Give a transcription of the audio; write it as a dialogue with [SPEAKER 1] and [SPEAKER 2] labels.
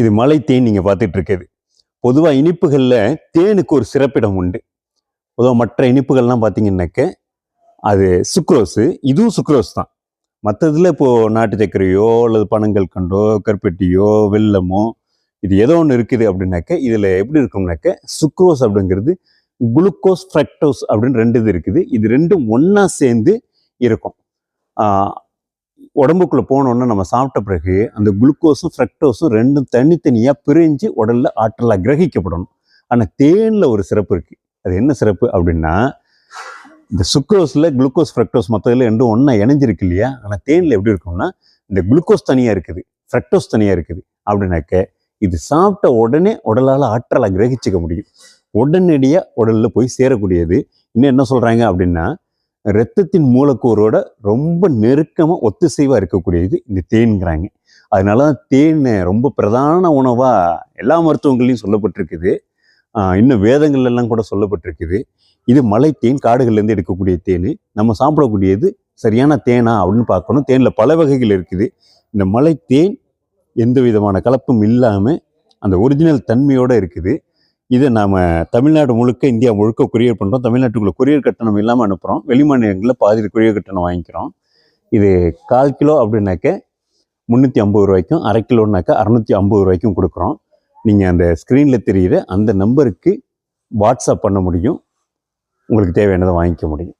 [SPEAKER 1] இது மலை தேன் நீங்க பார்த்துட்டு இருக்குது. பொதுவா இனிப்புகள்ல தேனுக்கு ஒரு சிறப்பிடம் உண்டு. பொதுவா மற்ற இனிப்புகள்லாம் பார்த்தீங்கன்னாக்க அது சுக்ரோஸு, இதுவும் சுக்ரோஸ் தான். மற்றதுல இப்போ நாட்டு சர்க்கரையோ அல்லது பனங்கல்கண்டோ கருப்பட்டியோ வெல்லமோ இது ஏதோ ஒன்று இருக்குது அப்படின்னாக்க இதில் எப்படி இருக்கும்னாக்க சுக்ரோஸ் அப்படிங்கிறது குளுக்கோஸ் ஃப்ரக்டோஸ் அப்படின்னு ரெண்டு இது இருக்குது. இது ரெண்டும் ஒன்றா சேர்ந்து இருக்கும். உடம்புக்குள்ளே போனோன்னா நம்ம சாப்பிட்ட பிறகு அந்த குளுக்கோஸும் ஃப்ரக்டோஸும் ரெண்டும் தனித்தனியாக பிரிஞ்சு உடலில் ஆற்றலாக கிரகிக்கப்படணும். ஆனால் தேனில் ஒரு சிறப்பு இருக்குது. அது என்ன சிறப்பு அப்படின்னா, இந்த சுக்ரோஸில் குளுக்கோஸ் ஃப்ரக்டோஸ் மற்றதில் ரெண்டும் ஒன்றா இணைஞ்சிருக்கு இல்லையா. ஆனால் தேனில் எப்படி இருக்கும்னா இந்த குளுக்கோஸ் தனியாக இருக்குது, ஃப்ரக்டோஸ் தனியாக இருக்குது. அப்படின்னாக்க இது சாப்பிட்ட உடனே உடலால் ஆற்றலாக கிரகிச்சிக்க முடியும். உடனடியாக உடலில் போய் சேரக்கூடியது. இன்னும் என்ன சொல்கிறாங்க அப்படின்னா, இரத்தத்தின் மூலக்கூறோட ரொம்ப நெருக்கமாக ஒத்திசைவாக இருக்கக்கூடியது இந்த தேன்கிறாங்க. அதனால தான் தேன் ரொம்ப பிரதான உணவாக எல்லா மருத்துவங்கள்லையும் சொல்லப்பட்டிருக்குது. இன்னும் வேதங்கள்லாம் கூட சொல்லப்பட்டிருக்குது. இது மலை தேன், காடுகள்லேருந்து எடுக்கக்கூடிய தேன். நம்ம சாப்பிடக்கூடியது சரியான தேனா அப்படின்னு பார்க்கணும். தேனில் பல வகைகள் இருக்குது. இந்த மலை தேன் எந்த விதமான கலப்பும் இல்லாமல் அந்த ஒரிஜினல் தன்மையோடு இருக்குது. இதை நாம் தமிழ்நாடு முழுக்க, இந்தியா முழுக்க கொரியர் பண்ணுறோம். தமிழ்நாட்டுக்குள்ளே கொரியர் கட்டணம் இல்லாமல் அனுப்புகிறோம். வெளிமாநிலங்களில் பாதி கொரியர் கட்டணம் வாங்கிக்கிறோம். இது 1/4 கிலோ அப்படின்னாக்க 350 ரூபாய்க்கும், 1/2 கிலோனாக்கா 650 ரூபாய்க்கும் கொடுக்குறோம். நீங்கள் அந்த ஸ்க்ரீனில் தெரிகிற அந்த நம்பருக்கு வாட்ஸ்அப் பண்ண முடியும். உங்களுக்கு தேவையானதை வாங்கிக்க முடியும்.